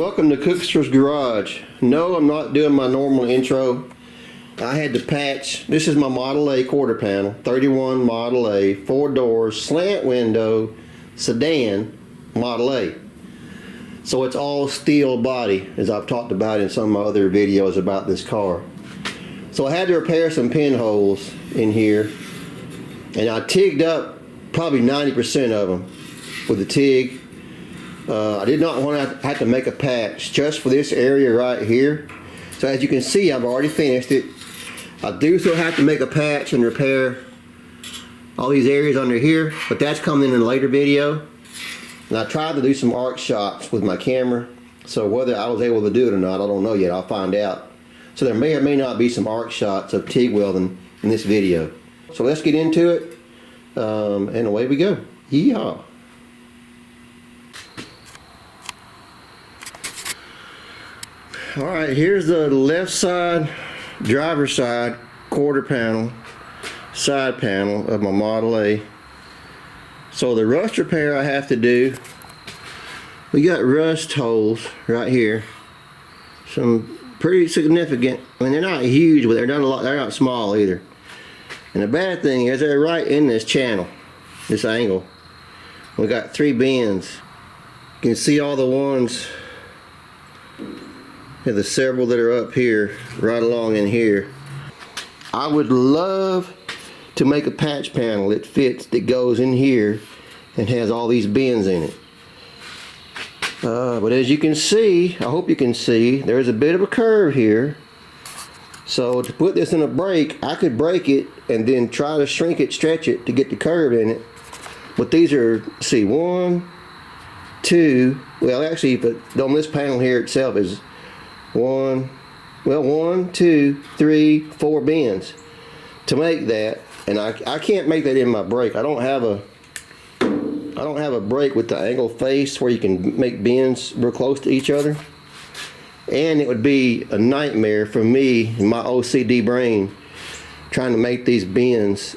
welcome to Cookster's Garage. No, I'm not doing my normal intro. I had to patch, this is my Model A quarter panel, 31 Model A, 4 doors, slant window, sedan, Model A. So it's all steel body, as I've talked about in some of my other videos about this car. So I had to repair some pinholes in here, and I tigged up probably 90% of them with the TIG. I did not want to have to make a patch just for this area right here. So as you can see, I've already finished it. I do still have to make a patch and repair all these areas under here, but that's coming in a later video. And I tried to do some arc shots with my camera, so whether I was able to do it or not, I don't know yet. I'll find out. So there may or may not be some arc shots of TIG welding in this video. So let's get into it, and away we go. Yeehaw. Alright, here's the left side, driver's side, quarter panel, side panel of my Model A. So the rust repair I have to do, we got rust holes right here. Some pretty significant. I mean, they're not huge, but they're not a lot. They're not small either. And the bad thing is they're right in this channel, this angle. We got 3 bends. You can see all the ones. And the several that are up here, right along in here. I would love to make a patch panel that fits, that goes in here and has all these bends in it. But as you can see, I hope you can see, there's a bit of a curve here. So to put this in a break, I could break it and then try to shrink it, stretch it to get the curve in it. But these are, see, 1, 2, well actually, but on this panel here itself is 1, 2, 3, 4 bends to make that, and I can't make that in my brake. I don't have a brake with the angle face where you can make bends real close to each other, and it would be a nightmare for me in my OCD brain trying to make these bends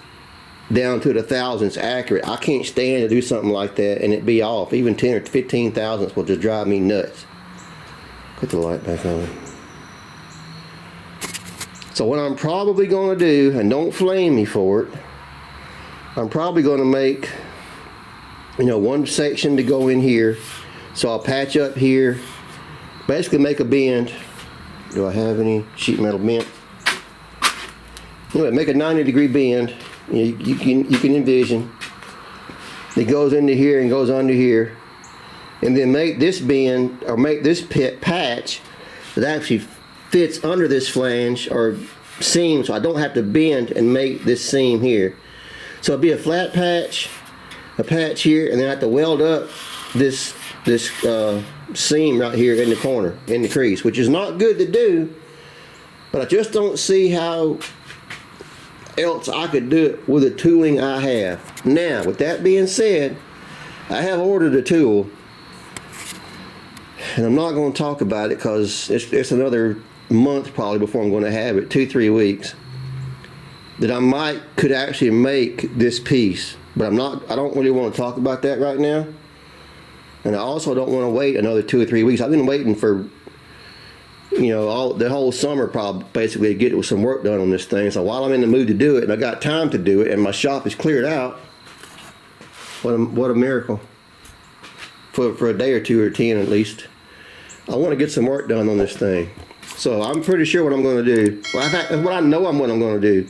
down to the thousandths accurate. I can't stand to do something like that and it be off. Even 10 or 15 thousandths will just drive me nuts. Put the light back on. So what I'm probably going to do, and don't flame me for it, I'm probably going to make, one section to go in here. So I'll patch up here, basically make a bend. Do I have any sheet metal bend? Anyway, make a 90-degree bend. You can envision. It goes into here and goes under here. And then make this bend, or make this patch that actually fits under this flange or seam, so I don't have to bend and make this seam here. So it'll be a flat patch, a patch here, and then I have to weld up this seam right here in the corner, in the crease, which is not good to do, but I just don't see how else I could do it with the tooling I have. Now, with that being said, I have ordered a tool. And I'm not going to talk about it because it's another month probably before I'm going to have it, 2-3 weeks, that I could actually make this piece. But I don't really want to talk about that right now. And I also don't want to wait another 2 or 3 weeks. I've been waiting for, the whole summer probably basically to get some work done on this thing. So while I'm in the mood to do it and I got time to do it and my shop is cleared out, what a miracle. For a day or 2 or 10 at least. I want to get some work done on this thing. So I'm pretty sure what I'm going to do, what I'm going to do,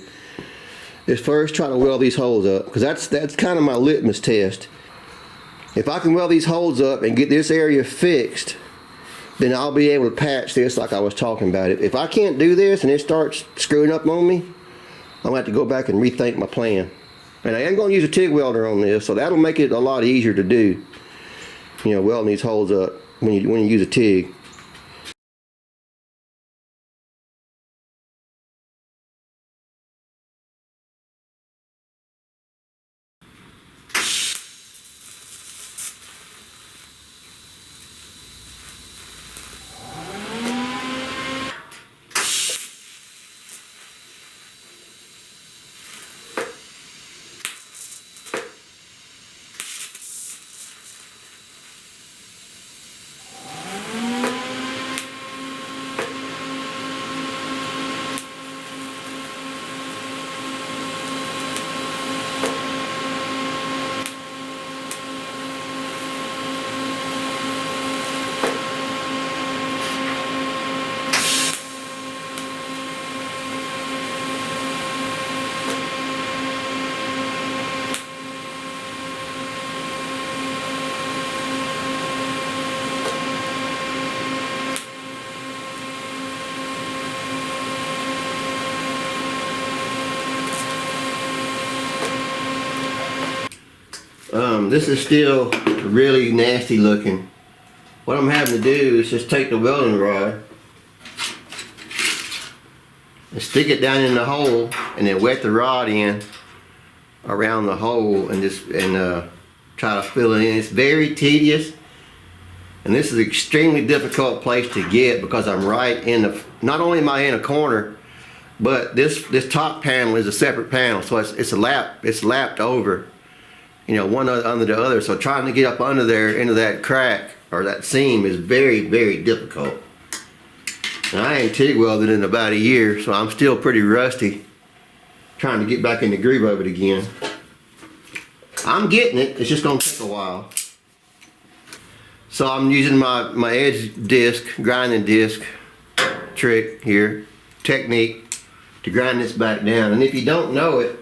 is first try to weld these holes up, because that's kind of my litmus test. If I can weld these holes up and get this area fixed, then I'll be able to patch this like I was talking about it. If I can't do this and it starts screwing up on me, I'm going to have to go back and rethink my plan. And I am going to use a TIG welder on this, so that'll make it a lot easier to do. Welding these holes up when you use a TIG. This is still really nasty looking. What I'm having to do is just take the welding rod and stick it down in the hole, and then wet the rod in around the hole, and just try to fill it in. It's very tedious, and this is an extremely difficult place to get because I'm right in the, not only am I in a corner, but this top panel is a separate panel, so it's lapped over, you know, one under the other. So trying to get up under there into that crack or that seam is very, very difficult. And I ain't TIG welded in about a year, so I'm still pretty rusty trying to get back in the groove of it again. I'm getting it, it's just gonna take a while. So I'm using my edge disc, grinding disc trick here, technique to grind this back down. And if you don't know it,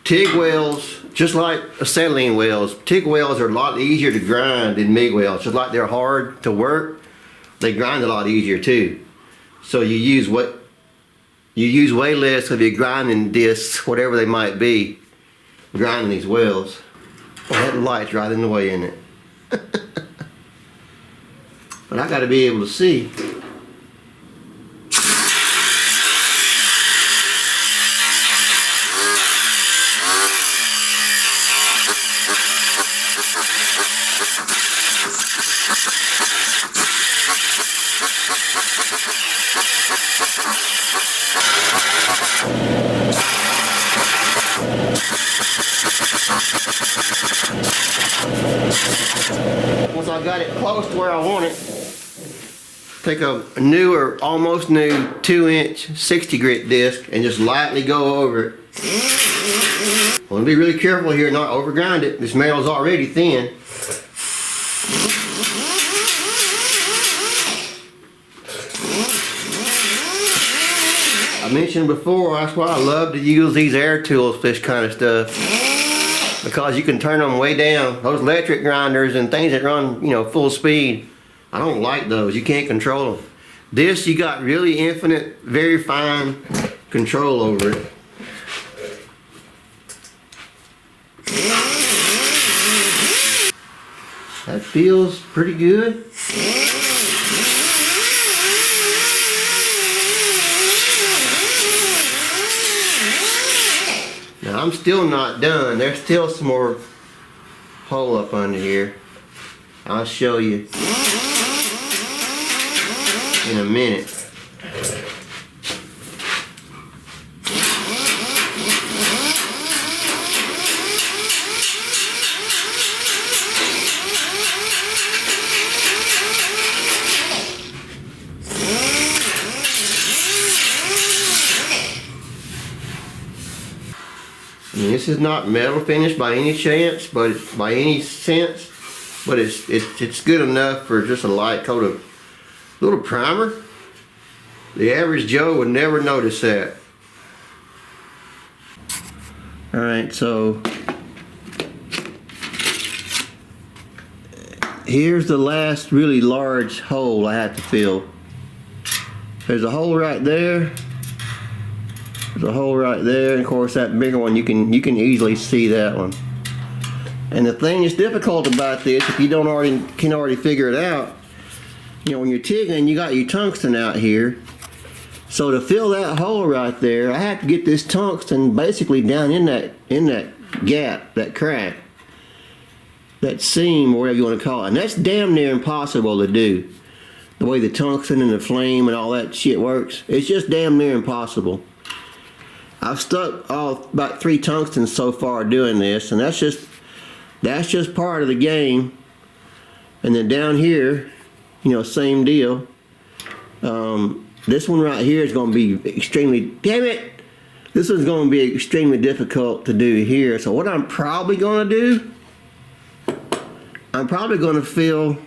TIG welds, just like acetylene welds, TIG welds are a lot easier to grind than MIG welds. Just like they're hard to work, they grind a lot easier too. So you use way less of your grinding discs, whatever they might be, grinding these welds. Oh, that light's right in the way, isn't it? But I gotta be able to see. Once I got it close to where I want it, take a new or almost new 2-inch 60 grit disc and just lightly go over it. I want to be really careful here, not overgrind it. This metal's already thin. I mentioned before, that's why I love to use these air tools for this kind of stuff, because you can turn them way down. Those electric grinders and things that run, you know, full speed, I don't like those. You can't control them. This, you got really infinite, very fine control over it. That feels pretty good. Now I'm still not done. There's still some more hole up under here. I'll show you in a minute. I mean, this is not metal finish by any chance, but by any sense, but it's good enough for just a light coat of little primer. The average Joe would never notice that. All right, so here's the last really large hole I have to fill. There's a hole right there. There's a hole right there, and of course that bigger one, you can easily see that one. And the thing that's difficult about this, if you can already figure it out, you know, when you're TIGging, you got your tungsten out here. So to fill that hole right there, I have to get this tungsten basically down in that gap, that crack, that seam, or whatever you want to call it. And that's damn near impossible to do. The way the tungsten and the flame and all that shit works, it's just damn near impossible. I've stuck about 3 tungstens so far doing this, and that's just part of the game. And then down here, you know, same deal. This one right here is going to be extremely, damn it, this one's going to be extremely difficult to do here. So what I'm probably going to do, I'm probably going to fill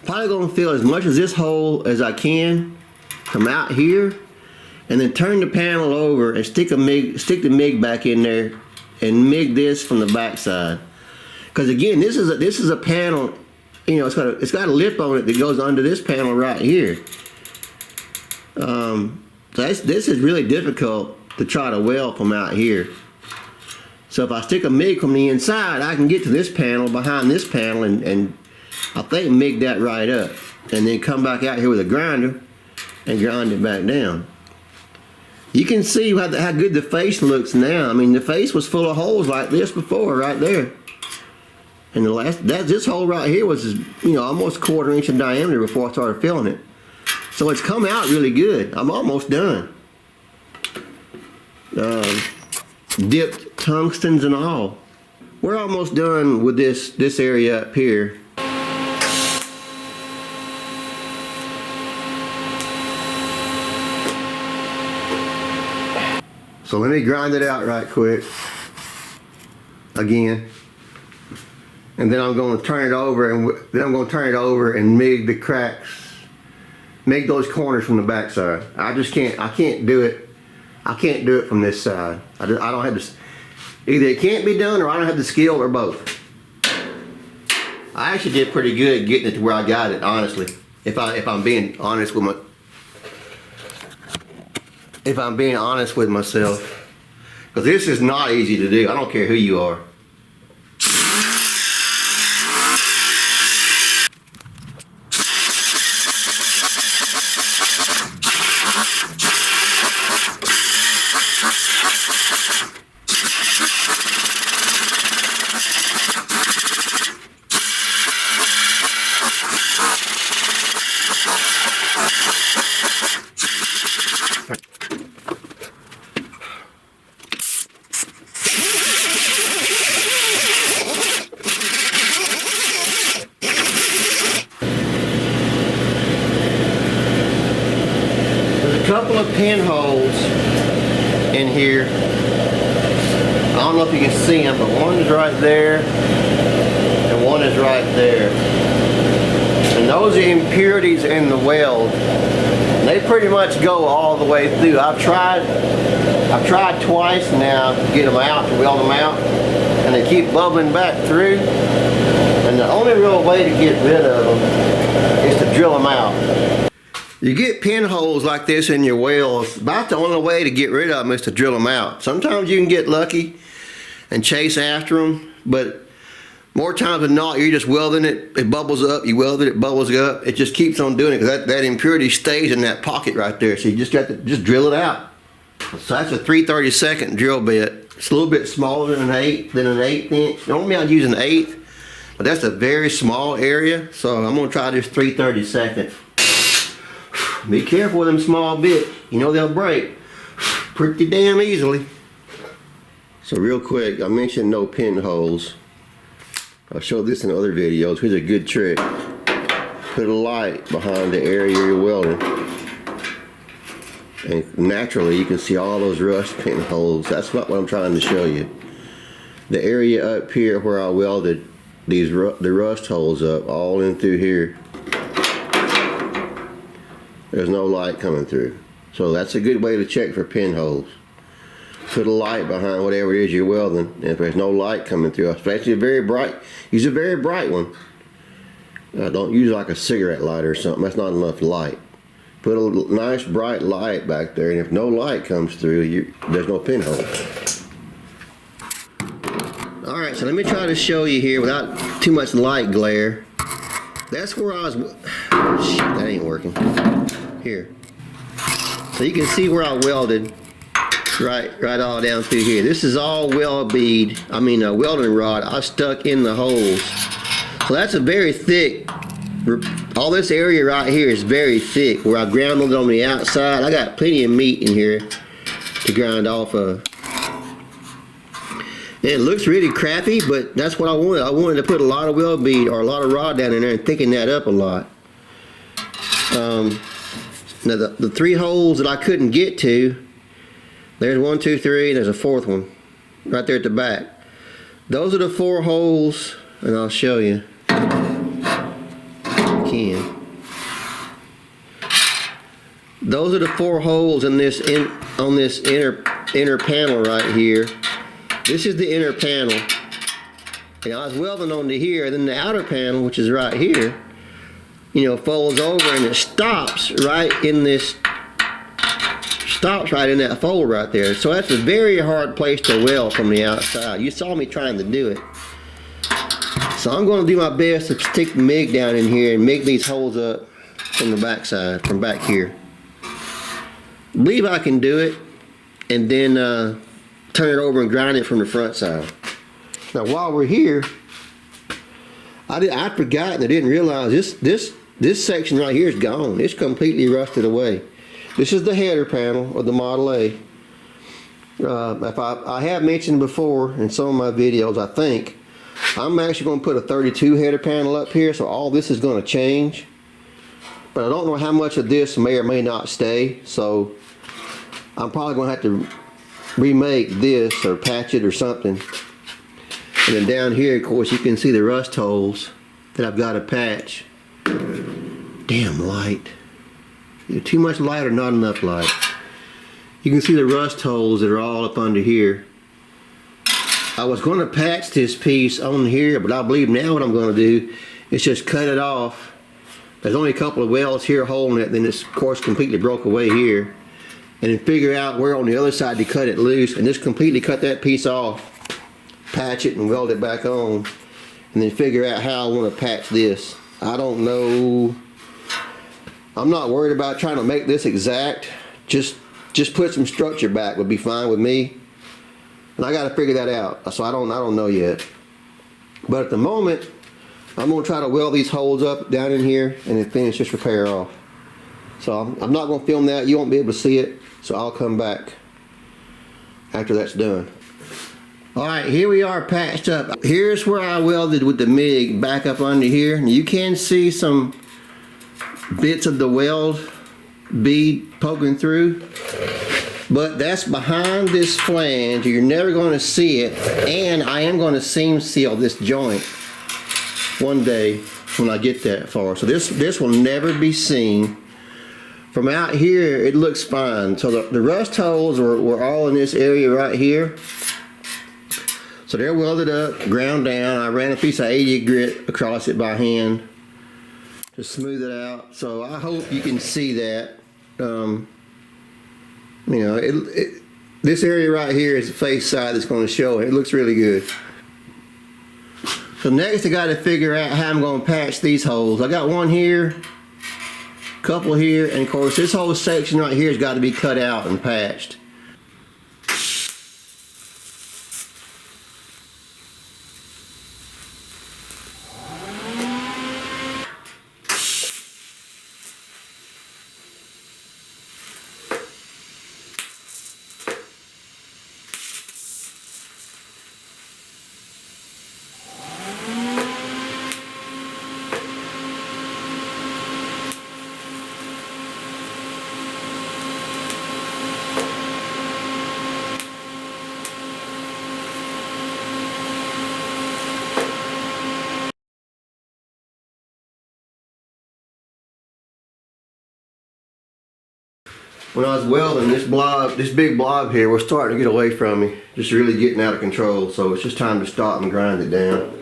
as much of this hole as I can from out here, and then turn the panel over and stick the MIG back in there and MIG this from the back side. Because again, this is a panel, you know, it's got a lip on it that goes under this panel right here. So this is really difficult to try to weld from out here. So if I stick a MIG from the inside, I can get to this panel behind this panel and I think MIG that right up. And then come back out here with a grinder and grind it back down. You can see how good the face looks now. I mean, the face was full of holes like this before, right there. And this hole right here was, you know, almost 1/4 inch in diameter before I started filling it. So it's come out really good. I'm almost done. Dipped tungstens and all. We're almost done with this area up here. So let me grind it out right quick again, and then I'm going to turn it over, and MIG the cracks, make those corners from the back side. I can't do it. I can't do it from this side. I don't have this. Either it can't be done, or I don't have the skill, or both. I actually did pretty good getting it to where I got it, honestly. If I'm being honest with myself, because this is not easy to do. I don't care who you are. Couple of pinholes in here. I don't know if you can see them, but one is right there and one is right there. And those are impurities in the weld. They pretty much go all the way through. I've tried twice now to get them out, to weld them out, and they keep bubbling back through. And the only real way to get rid of them is to drill them out. You get pinholes like this in your welds, about the only way to get rid of them is to drill them out. Sometimes you can get lucky and chase after them, but more times than not, you're just welding it, it bubbles up, you weld it, it bubbles up, it just keeps on doing it because that impurity stays in that pocket right there. So you just got to drill it out. So that's a 3/32 drill bit. It's a little bit smaller than an 1/8 inch. Normally I'd use an 1/8, but that's a very small area, so I'm gonna try this 3/32. Be careful with them small bits. You know they'll break pretty damn easily. So real quick, I mentioned no pinholes. I'll show this in other videos. Here's a good trick. Put a light behind the area you're welding, and naturally you can see all those rust pinholes. That's not what I'm trying to show you. The area up here where I welded the rust holes up, all in through here, there's no light coming through. So that's a good way to check for pinholes. Put a light behind whatever it is you're welding, and if there's no light coming through, especially a very bright, use a very bright one. Don't use like a cigarette lighter or something. That's not enough light. Put a nice bright light back there, and if no light comes through, there's no pinhole. Alright, so let me try to show you here without too much light glare. That's where I was. Shit, that ain't working. Here. So you can see where I welded right all down through here. This is all welding rod I stuck in the holes. So that's a very thick, all this area right here is very thick where I ground it on the outside. I got plenty of meat in here to grind off of. And it looks really crappy, but that's what I wanted. I wanted to put a lot of weld bead or a lot of rod down in there and thicken that up a lot. Now the 3 holes that I couldn't get to, there's 1, 2, 3, there's a 4th one right there at the back. Those are the 4 holes, and I'll show you. Those are the 4 holes in this on this inner panel right here. This is the inner panel. And I was welding onto here, and then the outer panel, which is right here, you know, folds over and it stops right in this stops right in that fold right there. So that's a very hard place to weld from the outside. You saw me trying to do it. So I'm going to do my best to stick the MIG down in here and MIG these holes up from the back side, from back here. I believe I can do it, and then turn it over and grind it from the front side. Now while we're here, I forgot and I didn't realize this section right here is gone. It's completely rusted away. This is the header panel of the Model A. If I have mentioned before in some of my videos, I think I'm actually going to put a 32 header panel up here, so all this is going to change. But I don't know how much of this may or may not stay, so I'm probably going to have to remake this or patch it or something. And then down here, of course, you can see the rust holes that I've got to patch. Damn light. Either too much light or not enough light. You can see the rust holes that are all up under here. I was going to patch this piece on here, but I believe now what I'm going to do is just cut it off. There's only a couple of welds here holding it, then it's of course completely broke away here. And then figure out where on the other side to cut it loose and just completely cut that piece off, patch it and weld it back on, and then figure out how I want to patch this. I don't know. I'm not worried about trying to make this exact. Just put some structure back would be fine with me. And I got to figure that out. So I don't know yet. But at the moment, I'm going to try to weld these holes up down in here and then finish this repair off. So I'm not going to film that. You won't be able to see it. So I'll come back after that's done. Alright, here we are patched up. Here's where I welded with the MIG back up under here. And you can see some bits of the weld bead poking through. But that's behind this flange. You're never going to see it. And I am going to seam seal this joint one day when I get that far. So this will never be seen. From out here, it looks fine. So the rust holes were all in this area right here. So they're welded up, ground down. I ran a piece of 80 grit across it by hand to smooth it out. So I hope you can see that. You know, this area right here is the face side that's going to show it. It looks really good. So next I got to figure out how I'm going to patch these holes. I got one here, couple here, and of course this whole section right here has got to be cut out and patched. When I was welding, this big blob here was starting to get away from me, just really getting out of control. So it's just time to stop and grind it down.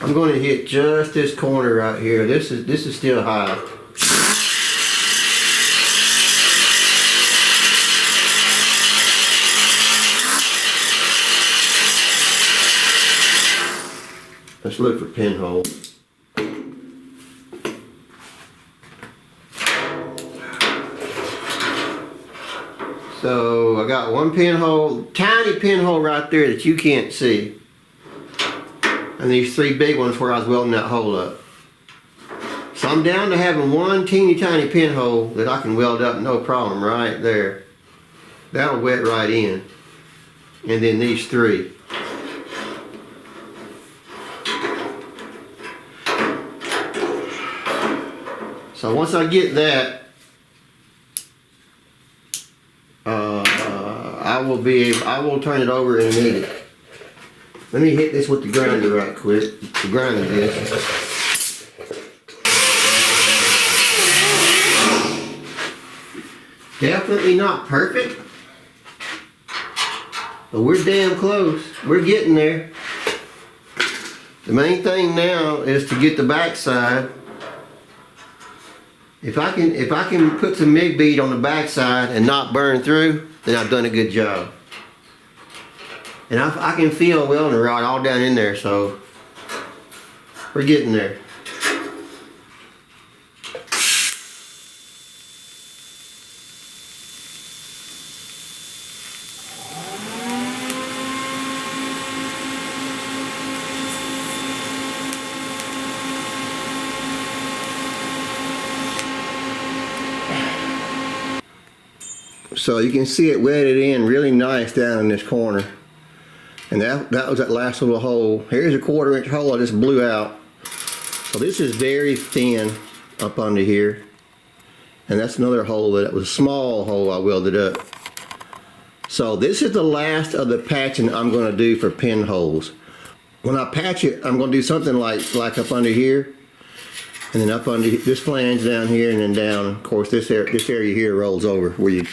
I'm going to hit just this corner right here. This is still high. Let's look for pinholes. So I got one pinhole, tiny pinhole right there that you can't see. And these three big ones where I was welding that hole up. So I'm down to having one teeny tiny pinhole that I can weld up no problem right there. That'll wet right in. And then these three. So once I get that, I will turn it over in a minute. Let me hit this with the grinder right quick. The grinder this. Definitely not perfect, but we're damn close. We're getting there. The main thing now is to get the backside. If I can put some MIG bead on the backside and not burn through, then I've done a good job. And I can feel welding rod all down in there, so we're getting there. So you can see it wetted in really nice down in this corner. And that was that last little hole. Here's a 1/4 inch hole I just blew out. So this is very thin up under here. And that's another hole that was a small hole I welded up. So this is the last of the patching I'm going to do for pinholes. When I patch it, I'm going to do something like up under here. And then up under this flange down here and then down. Of course this area here rolls over where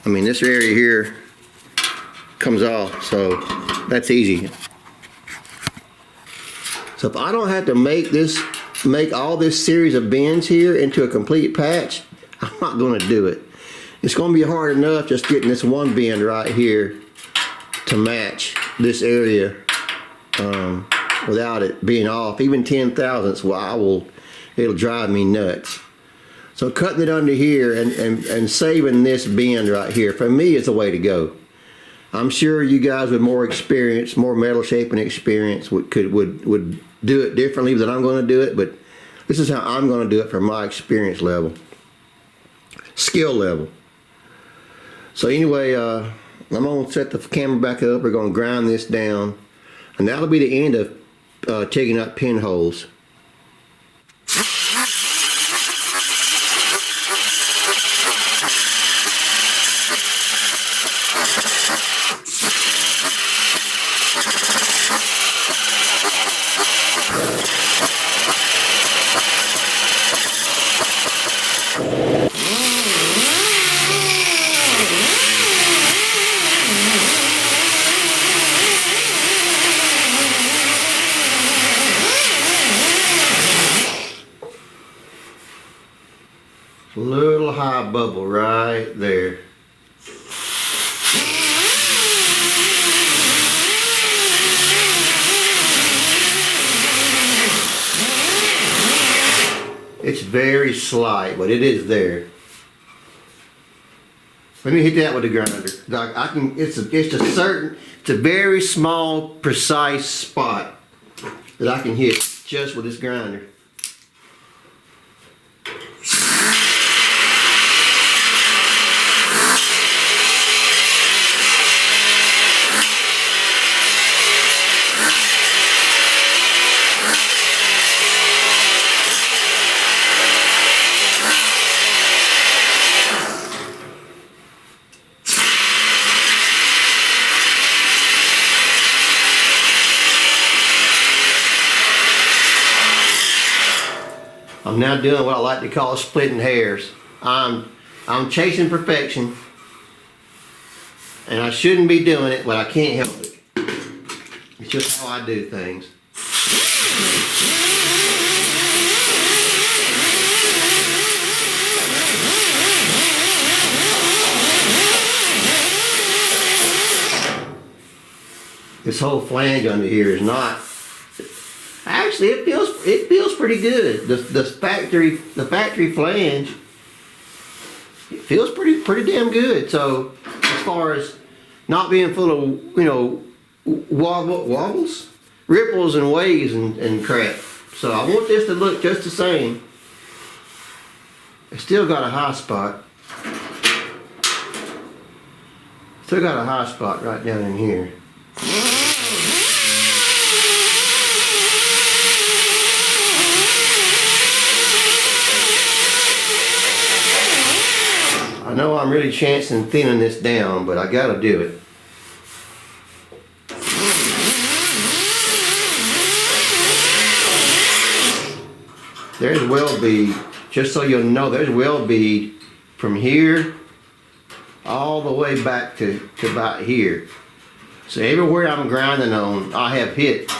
this area here comes off, so that's easy. So if I don't have to make all this series of bends here into a complete patch, I'm not going to do it. It's going to be hard enough just getting this one bend right here to match this area without it being off. Even 10 thousandths, it'll drive me nuts. So cutting it under here and saving this bend right here, for me, is the way to go. I'm sure you guys with more experience, more metal shaping experience would do it differently than I'm going to do it, but this is how I'm going to do it from my experience level, skill level. So anyway, I'm going to set the camera back up. We're going to grind this down, and that'll be the end of taking up pinholes. Little high bubble right there. It's very slight, but it is there. Let me hit that with a grinder. It's a very small, precise spot that I can hit just with this grinder. I'm now doing what I like to call splitting hairs. I'm chasing perfection, and I shouldn't be doing it, but I can't help it. It's just how I do things. This whole flange under here is not actually, it feels pretty good. The factory flange, it feels pretty damn good. So as far as not being full of, you know, wobbles, ripples and waves and crap. So I want this to look just the same. It's still got a high spot. Still got a high spot right down in here. I know I'm really chancing thinning this down, but I gotta do it. There's weld bead, just so you'll know, there's weld bead from here all the way back to about here. So everywhere I'm grinding on, I have hit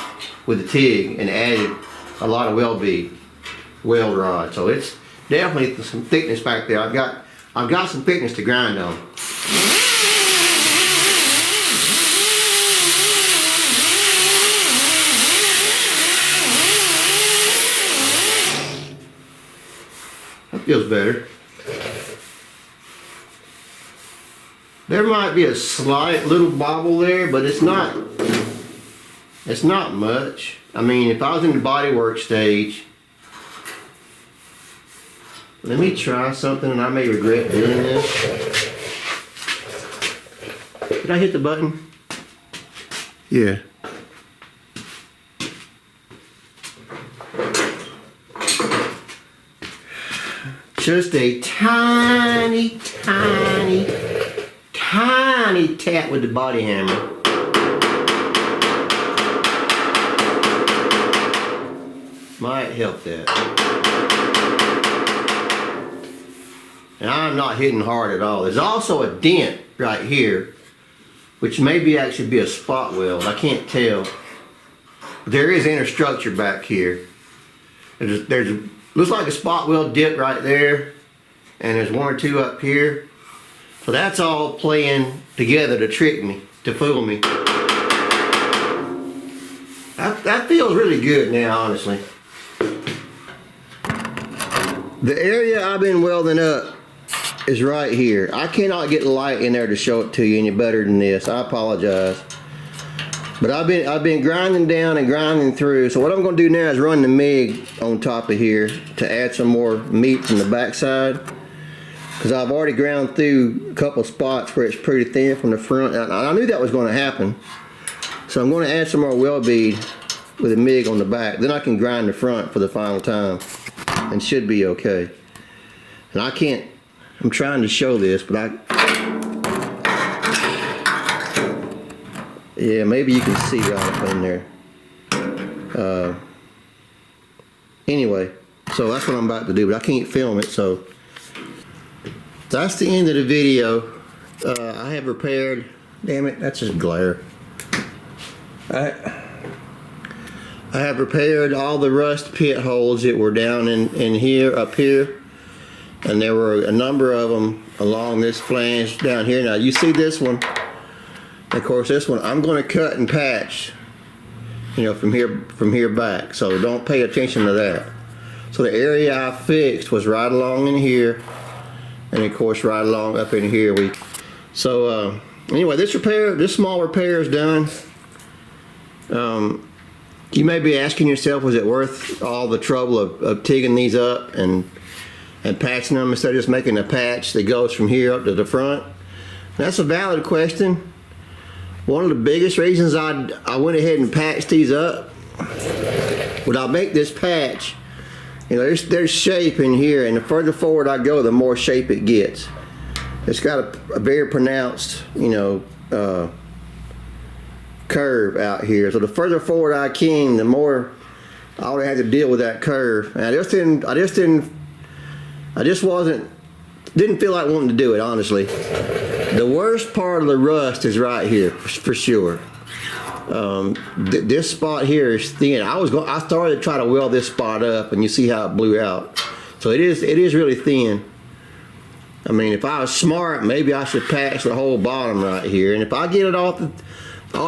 with the TIG and added a lot of weld bead, weld rod. So it's definitely some thickness back there. I've got some thickness to grind on. That feels better. There might be a slight little bobble there, but it's not much. I mean, if I was in the bodywork stage, let me try something and I may regret doing this. Did I hit the button? Yeah. Just a tiny tap with the body hammer. Might help that. And I'm not hitting hard at all. There's also a dent right here, which maybe actually be a spot weld. I can't tell. There is inner structure back here. There's looks like a spot weld dip right there, and there's one or two up here. So that's all playing together to trick me, to fool me. That feels really good now, honestly. The area I've been welding up is right here. I cannot get the light in there to show it to you any better than this. I apologize. But I've been grinding down and grinding through. So what I'm going to do now is run the MIG on top of here to add some more meat from the backside. Because I've already ground through a couple spots where it's pretty thin from the front. And I knew that was going to happen. So I'm going to add some more weld bead with a MIG on the back. Then I can grind the front for the final time. And should be okay. And I can't, I'm trying to show this, but yeah, maybe you can see right up in there. Anyway, so that's what I'm about to do, but I can't film it, so that's the end of the video. I have repaired, damn it, that's just glare. I have repaired all the rust pit holes that were down in here, up here, and there were a number of them along this flange down here. Now you see this one. Of course, this one I'm going to cut and patch, you know, from here back. So don't pay attention to that. So the area I fixed was right along in here, and of course right along up in here. So anyway, this small repair is done. You may be asking yourself, was it worth all the trouble of tigging these up and patching them instead of just making a patch that goes from here up to the front? That's a valid question. One of the biggest reasons I went ahead and patched these up, when I make this patch, you know, there's shape in here, and the further forward I go, the more shape it gets. It's got a very pronounced, you know, curve out here. So the further forward I came, the more I would have to deal with that curve. And I just didn't feel like wanting to do it, honestly. The worst part of the rust is right here, for sure. This spot here is thin. I started to try to weld this spot up, and you see how it blew out. So it is really thin. I mean, if I was smart, maybe I should patch the whole bottom right here. And if I get it off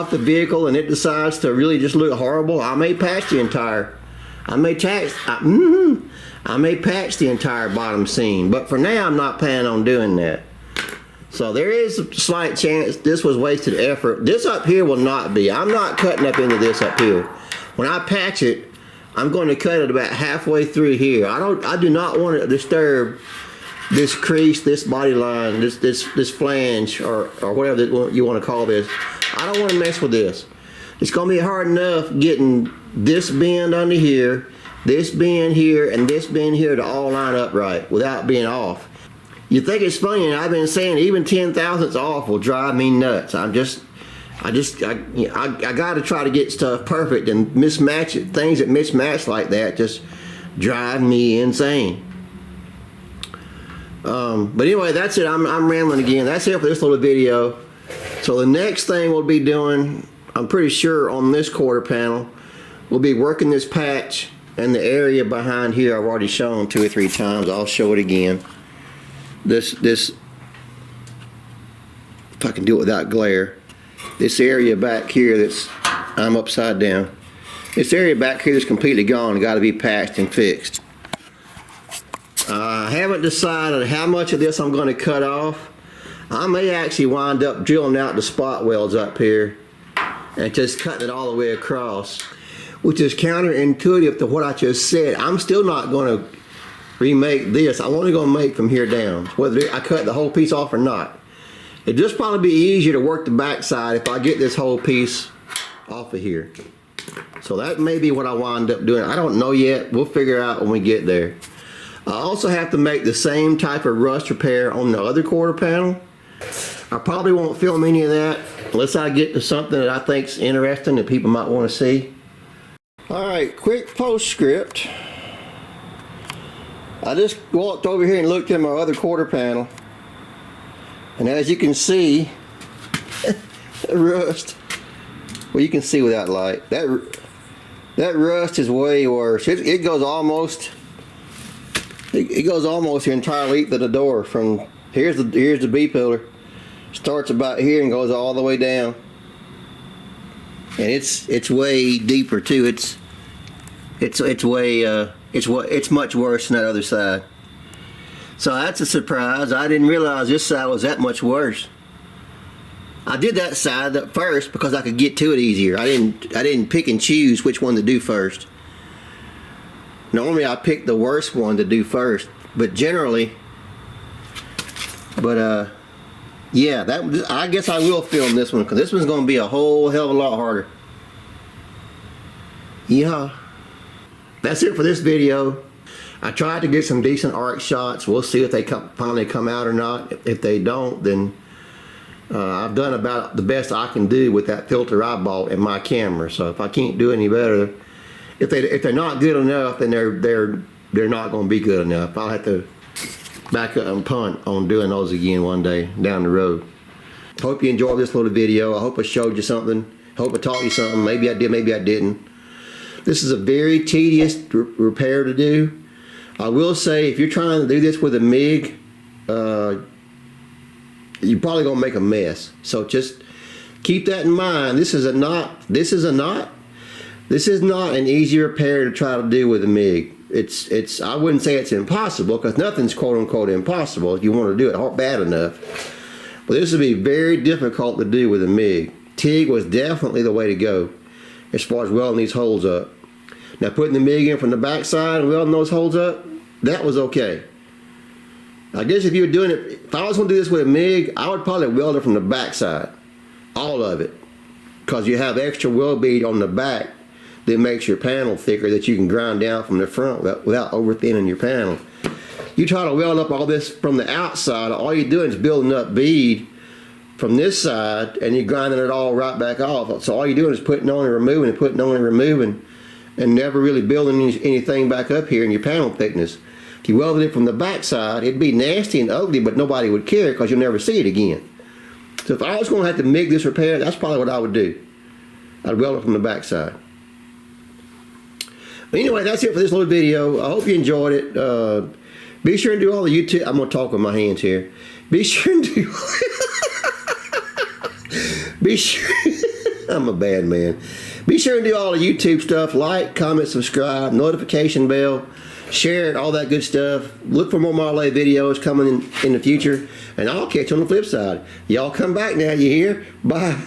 the vehicle and it decides to really just look horrible, I may patch the entire I may patch the entire bottom seam, but for now I'm not planning on doing that. So there is a slight chance this was wasted effort. This up here will not be. I'm not cutting up into this up here. When I patch it, I'm going to cut it about halfway through here. I do not want to disturb this crease, this body line, this flange, or whatever you want to call this. I don't want to mess with this. It's going to be hard enough getting this bend under here, this bend here, and this bend here to all line up right without being off. You think it's funny, and I've been saying even 10 thousandths off will drive me nuts. I got to try to get stuff perfect, and mismatch it. Things that mismatch like that just drive me insane. But anyway, that's it. I'm rambling again. That's it for this little video. So the next thing we'll be doing, I'm pretty sure on this quarter panel, we'll be working this patch and the area behind here. I've already shown 2 or 3 times. I'll show it again. This, if I can do it without glare, this area back here that's, I'm upside down. This area back here is completely gone. Got to be patched and fixed. I haven't decided how much of this I'm going to cut off. I may actually wind up drilling out the spot welds up here and just cutting it all the way across, which is counterintuitive to what I just said. I'm still not going to remake this. I'm only going to make from here down, whether I cut the whole piece off or not. It'd just probably be easier to work the backside if I get this whole piece off of here. So that may be what I wind up doing. I don't know yet. We'll figure out when we get there. I also have to make the same type of rust repair on the other quarter panel. I probably won't film any of that unless I get to something that I think's interesting that people might want to see. Alright, quick postscript. I just walked over here and looked at my other quarter panel, and as you can see, rust, well, you can see without light, that rust is way worse. It goes almost the entire length of the door. From here's the B pillar, starts about here and goes all the way down, and it's way deeper too. It's much worse than that other side. So that's a surprise. I didn't realize this side was that much worse. I did that side up first because I could get to it easier. I didn't pick and choose which one to do first. Normally I pick the worst one to do first, but generally, yeah, I guess I will film this one because this one's going to be a whole hell of a lot harder. Yeah. That's it for this video. I tried to get some decent arc shots. We'll see if they finally come out or not. If they don't, then I've done about the best I can do with that filter I bought in my camera. So if I can't do any better, if they're not good enough, then they're not going to be good enough. I'll have to back up and punt on doing those again one day down the road. Hope you enjoyed this little video. I hope I showed you something. Hope I taught you something. Maybe I did, maybe I didn't. This is a very tedious repair to do. I will say, if you're trying to do this with a MIG, you're probably gonna make a mess. So just keep that in mind. This is not an easy repair to try to do with a MIG. I wouldn't say it's impossible, because nothing's quote unquote impossible if you want to do it bad enough. But this would be very difficult to do with a MIG. TIG was definitely the way to go as far as welding these holes up. Now, putting the MIG in from the back side and welding those holes up, that was okay. I guess if you were doing it, if I was going to do this with a MIG, I would probably weld it from the back side, all of it, because you have extra weld bead on the back that makes your panel thicker that you can grind down from the front without over thinning your panel. You try to weld up all this from the outside, all you're doing is building up bead from this side, and you're grinding it all right back off. So all you're doing is putting on and removing and putting on and removing, and never really building anything back up here in your panel thickness. If you welded it from the back side, it'd be nasty and ugly, but nobody would care because you'll never see it again. So if I was going to have to MIG this repair, that's probably what I would do. I'd weld it from the back side. But anyway, that's it for this little video. I hope you enjoyed it. Be sure and do all the YouTube. I'm going to talk with my hands here. Be sure and do... Be sure... I'm a bad man. Be sure to do all the YouTube stuff. Like, comment, subscribe, notification bell, share it, all that good stuff. Look for more Model A videos coming in the future. And I'll catch you on the flip side. Y'all come back now, you hear? Bye.